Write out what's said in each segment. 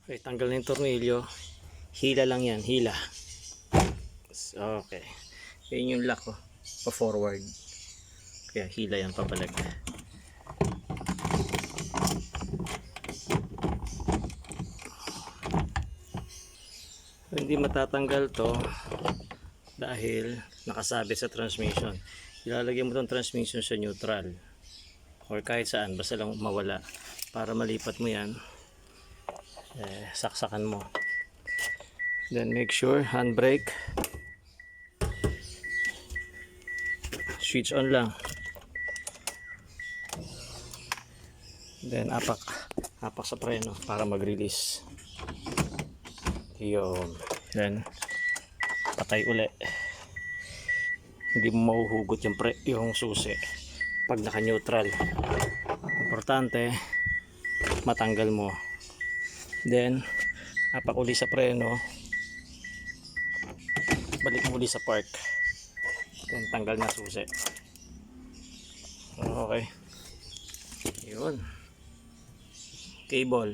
Okay, tanggal na yung tornilyo. Hila lang yan, hila. Okay. Yan yung lock, oh, pa forward. Kaya hila yan pabalik. So, hindi matatanggal to dahil nakasabit sa transmission. Ilalagay mo tong transmission sa neutral or kahit saan, basta lang mawala. Para malipat mo yan, saksakan mo. Then make sure handbrake, switch on lang. Then apak sa preno para mag-release. Yun. Then patay uli. Hindi mo mahuhugot yung susi pag naka-neutral. Importante matanggal mo. Then apak uli sa preno, balik mo uli sa park, then tanggal na susi. Okay, yun. Cable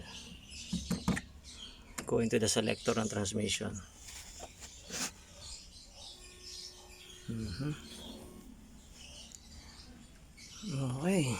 go into the selector ng transmission. Okay.